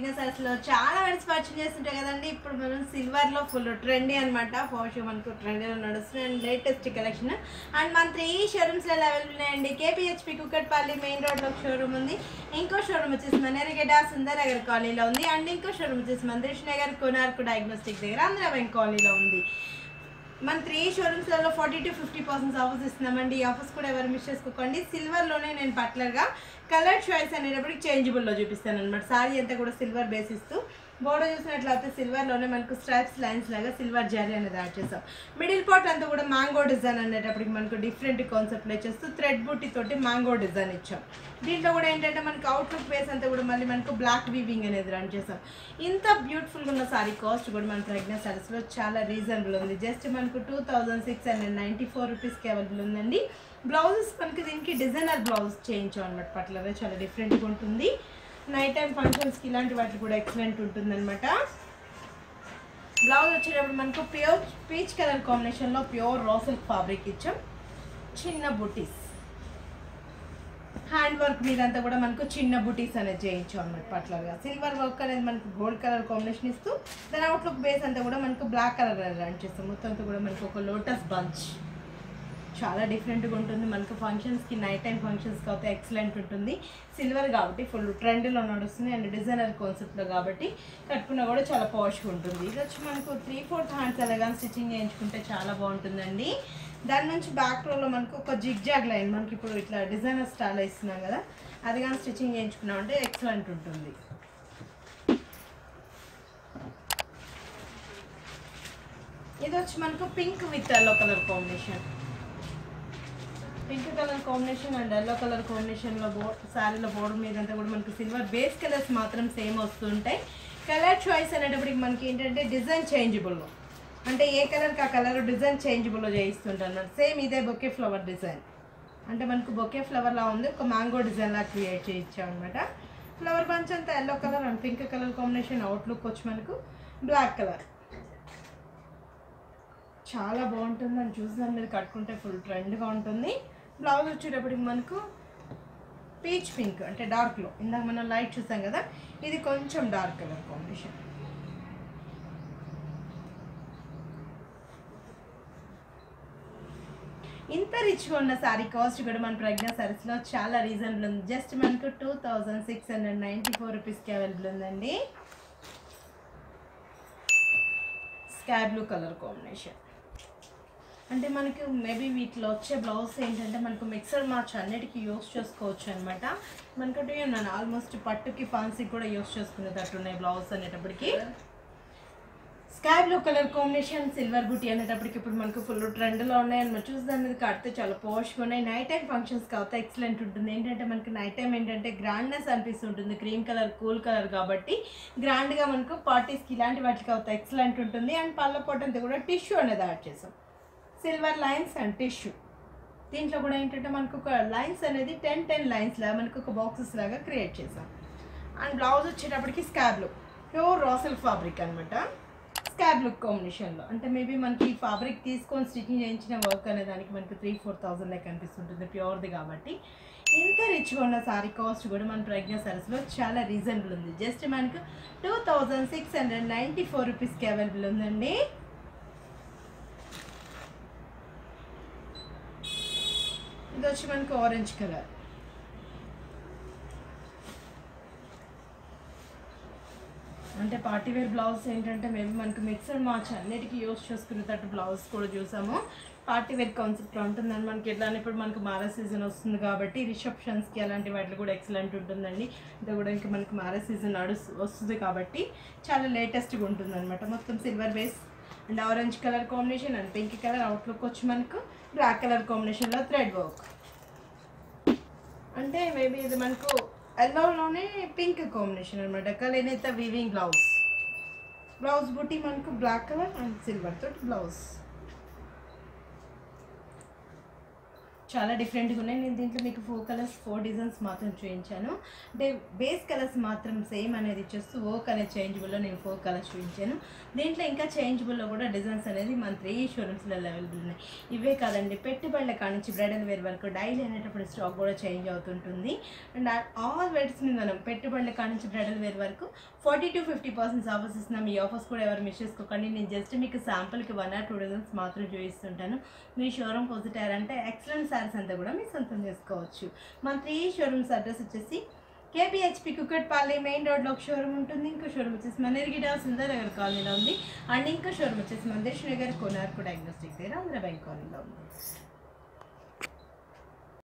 ప్రజ్ఞా సారీస్లో చాలా varieties purchase చేస్తుంటాయి కదండి. ఇప్పుడు మనం సిల్వర్లో ఫుల్ ట్రెండీ అనమాట. ఫోష్ మనకు ట్రెండీలో నడుస్తుంది అండ్ లేటెస్ట్ కలెక్షన్. అండ్ మన 3 షోరూమ్స్లో అవైలబుల్ ఉన్నాయండి. కేపీహెచ్పి కుక్కట్పల్లి మెయిన్ రోడ్లో ఒక షోరూమ్ ఉంది. ఇంకో షోరూమ్ వచ్చేసి మనేరగడ్డ సుందరనగర్ కాలనీలో ఉంది. అండ్ ఇంకో షోరూమ్ వచ్చేసి మందిష్ నగర్ కోనార్కు డయాగ్నోస్టిక్ దగ్గర ఆంధ్ర బ్యాంక్ కాలనీలో ఉంది. మన 3 షోరూమ్స్లలో 40 to 50% ఆఫర్స్ ఇస్తున్నామండి. ఈ ఆఫర్స్ కూడా ఎవరు మిస్ చేసుకోకండి. సిల్వర్లోనే నేను పర్టికులర్గా కలర్ చాయిస్ అనేటప్పటికి చేంజబుల్లో చూపిస్తాను అనమాట. సారీ అంతా కూడా సిల్వర్ బేసిస్తూ బోర్డర్ చూసినట్లయితే సిల్వర్లోనే మనకు స్ట్రైప్స్ లైన్స్ లాగా సిల్వర్ జరీ అనేది యాడ్ చేస్తాం. మిడిల్ పార్ట్ అంతా కూడా మ్యాంగో డిజైన్ అనేటప్పటికి మనకు డిఫరెంట్ కాన్సెప్ట్లో చేస్తూ థ్రెడ్ బుట్టి తోటి మ్యాంగో డిజైన్ ఇచ్చాం. దీంట్లో కూడా ఏంటంటే మనకు అవుట్లుక్ బేస్ అంతా కూడా మళ్ళీ మనకు బ్లాక్ వీవింగ్ అనేది రన్ చేస్తాం. ఇంత బ్యూటిఫుల్గా ఉన్న సారీ కాస్ట్ కూడా మన ప్రజ్ఞా సారీస్లో చాలా రీజనబుల్ ఉంది. జస్ట్ మనకు 2694 రూపీస్కి అవైలబుల్ ఉందండి. బ్లౌజెస్ మనకి దీనికి డిజైనర్ బ్లౌజ్ చేయించాం అనమాట. పట్ల చాలా డిఫరెంట్గా ఉంటుంది. నైట్ టైం ఫంక్షన్స్కి ఇలాంటి వాటికి కూడా ఎక్సలెంట్ ఉంటుందన్నమాట. బ్లౌజ్ వచ్చేటప్పుడు మనకు ప్యూర్ పీచ్ కలర్ కాంబినేషన్లో ప్యూర్ రా సిల్క్ ఫ్యాబ్రిక్ ఇచ్చాం. చిన్న బుటీస్ హ్యాండ్ వర్క్ మీదంతా కూడా మనకు చిన్న బుటీస్ అనేది చేయించాం అనమాట. పట్లగా సిల్వర్ వర్క్ అనేది మనకు గోల్డ్ కలర్ కాంబినేషన్ ఇస్తూ దాని అవుట్లుక్ బేస్ అంతా కూడా మనకు బ్లాక్ కలర్ రన్ చేస్తాం. మొత్తం అంతా కూడా మనకు ఒక లోటస్ బంచ్ చాలా డిఫరెంట్గా ఉంటుంది. మనకు ఫంక్షన్స్కి నైట్ టైం ఫంక్షన్స్కి అయితే ఎక్సలెంట్ ఉంటుంది. సిల్వర్ కాబట్టి ఫుల్ ట్రెండ్లో నడుస్తుంది అండ్ డిజైనర్ కాన్సెప్ట్లో కాబట్టి కట్టుకున్నా కూడా చాలా పాష్గా ఉంటుంది. ఇది వచ్చి మనకు 3/4 హ్యాండ్స్ అలాగా స్టిచ్చింగ్ చేయించుకుంటే చాలా బాగుంటుందండి. దాని నుంచి బ్యాక్ రోలో మనకు ఒక జిగ్జాగ్ లైన్ మనకి ఇప్పుడు ఇట్లా డిజైనర్ స్టైల్ ఇస్తున్నాం కదా, అది కానీ స్టిచ్చింగ్ చేయించుకున్నాం అంటే ఎక్సలెంట్ ఉంటుంది. ఇది వచ్చి మనకు pink with yellow colour combination. Pink colour combination and yellow colour కాంబినేషన్లో శారీలో బోర్డర్ మీద అంతా కూడా మనకు సిల్వర్ బేస్ కలర్స్ మాత్రం సేమ్ వస్తుంటాయి. కలర్ చాయిస్ అనేటప్పటికి మనకి ఏంటంటే డిజైన్ చేంజబుల్లో, అంటే ఏ కలర్కి ఆ కలర్ డిజైన్ చేంజబుల్లో చేయిస్తుంటాను. సేమ్ ఇదే బొకే ఫ్లవర్ డిజైన్, అంటే మనకు బొకే ఫ్లవర్లా ఉంది, ఒక మ్యాంగో డిజైన్ లా క్రియేట్ చేయించాం అనమాట. ఫ్లవర్ బంచ్ అంతా yellow colour and pink colour combination. Outlook వచ్చి మనకు బ్లాక్ కలర్ చాలా బాగుంటుంది. అని చూసాను మీరు కట్టుకుంటే ఫుల్ ట్రెండ్గా ఉంటుంది. బ్లౌజ్ వచ్చేటప్పటికి మనకు పీచ్ పింక్ అంటే డార్క్లో, ఇందాక మనం లైట్ చూసాం కదా, ఇది కొంచెం డార్క్ కలర్ కాంబినేషన్. ఇంత రిచ్గా ఉన్న శారీ కాస్ట్ కూడా మన ప్రజ్ఞా సారీస్లో చాలా రీజనబుల్ ఉంది. జస్ట్ మనకు 2694 రూపీస్కి అవైలబుల్ ఉందండి. Sky blue colour combination. అంటే మనకు మేబీ వీటిలో వచ్చే బ్లౌజ్ ఏంటంటే మనకు మిక్సర్ మార్చ్ అన్నిటికీ యూస్ చేసుకోవచ్చు అనమాట. మనకు నేను ఆల్మోస్ట్ పట్టుకి ఫ్యాన్సీకి కూడా యూస్ చేసుకునేటట్టు ఉన్నాయి బ్లౌజ్ అనేటప్పటికి. Sky blue colour combination silver బూటీ అనేటప్పటికి ఇప్పుడు మనకు ఫుల్ ట్రెండ్లో ఉన్నాయి అని మనం చూసి దాని మీద కడితే చాలా పోష్గా ఉన్నాయి. నైట్ టైం ఫంక్షన్స్ కాబట్టి ఎక్సలెంట్ ఉంటుంది. ఏంటంటే మనకి నైట్ టైం ఏంటంటే గ్రాండ్నెస్ అనిపిస్తుంటుంది. క్రీమ్ కలర్ కూల్ కలర్ కాబట్టి గ్రాండ్గా మనకు పార్టీస్కి ఇలాంటి వాటికి అవుతాయి ఎక్సలెంట్ ఉంటుంది. అండ్ పళ్ళ పొట్టంతా కూడా టిష్యూ అనేది యాడ్ చేసాం. Silver lines and tissue. దీంట్లో కూడా ఏంటంటే మనకు ఒక లైన్స్ అనేది 10 లైన్స్ లాగా మనకు ఒక బాక్సెస్ లాగా క్రియేట్ చేసాం. అండ్ బ్లౌజ్ వచ్చేటప్పటికి sky blue pure raw silk fabric అనమాట. స్కై బ్లూ కాంబినేషన్లో, అంటే మేబీ మనకి ఈ ఫ్యాబ్రిక్ తీసుకొని స్టిచ్చింగ్ చేయించిన వర్క్ అనే దానికి మనకి 3-4 లెక్క కనిపిస్తుంటుంది ప్యూర్ది కాబట్టి. ఇంత రిచ్గా ఉన్న సారీ కాస్ట్ కూడా మన ప్రజ్ఞా సారీస్లో చాలా రీజనబుల్ ఉంది. జస్ట్ మనకు 2694 రూపీస్కి అవైలబుల్ ఉందండి. ఇది వచ్చి మనకు ఆరెంజ్ కలర్. అంటే పార్టీవేర్ బ్లౌజ్ ఏంటంటే మేము మనకు మిక్సర్ మార్చ్ అన్నిటికీ యూస్ చేసుకునేటట్టు బ్లౌజ్ కూడా చూసాము. పార్టీవేర్ కాన్సెప్ట్లో ఉంటుందని మనకి ఎట్లా ఇప్పుడు మనకు మ్యారేజ్ సీజన్ వస్తుంది కాబట్టి రిసెప్షన్స్కి అలాంటి వాటిలో కూడా ఎక్సలెంట్ ఉంటుందండి. ఇది కూడా ఇంకా మనకి మ్యారేజ్ సీజన్ వస్తుంది కాబట్టి చాలా లేటెస్ట్గా ఉంటుంది అనమాట. మొత్తం silver base and orange colour combination and pink colour. Outlook వచ్చి మనకు బ్లాక్ కలర్ కాంబినేషన్లో థ్రెడ్ వర్క్. అంటే మేబీ ఇది మనకు ఎల్లోలోనే పింక్ కాంబినేషన్ అనమాట. కలనేత వీవింగ్ బ్లౌజ్ బుట్టి మనకు బ్లాక్ కలర్ అండ్ సిల్వర్ తోటి బ్లౌజ్. చాలా డిఫరెంట్గా ఉన్నాయి. నేను దీంట్లో మీకు 4 కలర్స్ 4 డిజైన్స్ మాత్రం చూపించాను. అంటే బేస్ కలర్స్ మాత్రం సేమ్ అనేది ఇచ్చేస్తూ ఓక్ అనే చేంజబుల్లో నేను 4 కలర్స్ చూపించాను. దీంట్లో ఇంకా చేంజబుల్లో కూడా డిజైన్స్ అనేది మన 3 షోరూమ్స్లో అవైలబుల్ ఉన్నాయి. ఇవే కాదండి, పెట్టుబడుల కానించి బ్రైడల్ వేర్ వరకు డైలీ అనేటప్పుడు స్టాక్ కూడా చేంజ్ అవుతుంటుంది. అండ్ ఆల్ వెయిట్స్ మీద మనం పెట్టుబడుల కానించి బ్రైడల్ వేర్ వరకు 40 to 50% ఆఫర్స్ ఇస్తున్నాం. ఈ ఆఫర్స్ కూడా ఎవరు మిస్ చేసుకోకండి. నేను జస్ట్ మీకు శాంపుల్కి 1 or 2 డిజైన్స్ మాత్రం చూపిస్తుంటాను. మీ షోరూమ్ విజిట్ అయ్యారంటే ఎక్సలెంట్ సారీస్ అంతా కూడా మీరు సొంతం చేసుకోవచ్చు. మన 3 షోరూమ్స్ అడ్రస్ వచ్చేసి కేపీహెచ్పి కుకట్పల్లి మెయిన్ రోడ్లో ఒక షోరూమ్ ఉంటుంది. ఇంకో షోరూమ్ వచ్చేసి మనేర్గిడ సుందరనగర్ కాలనీలో ఉంది. అండ్ ఇంకో షోరూమ్ వచ్చేసి మందేష్ నగర్ కోనార్కు డయాగ్నోస్టిక్ దగ్గర ఆంధ్ర బ్యాంక్ కాలనీలో ఉంది.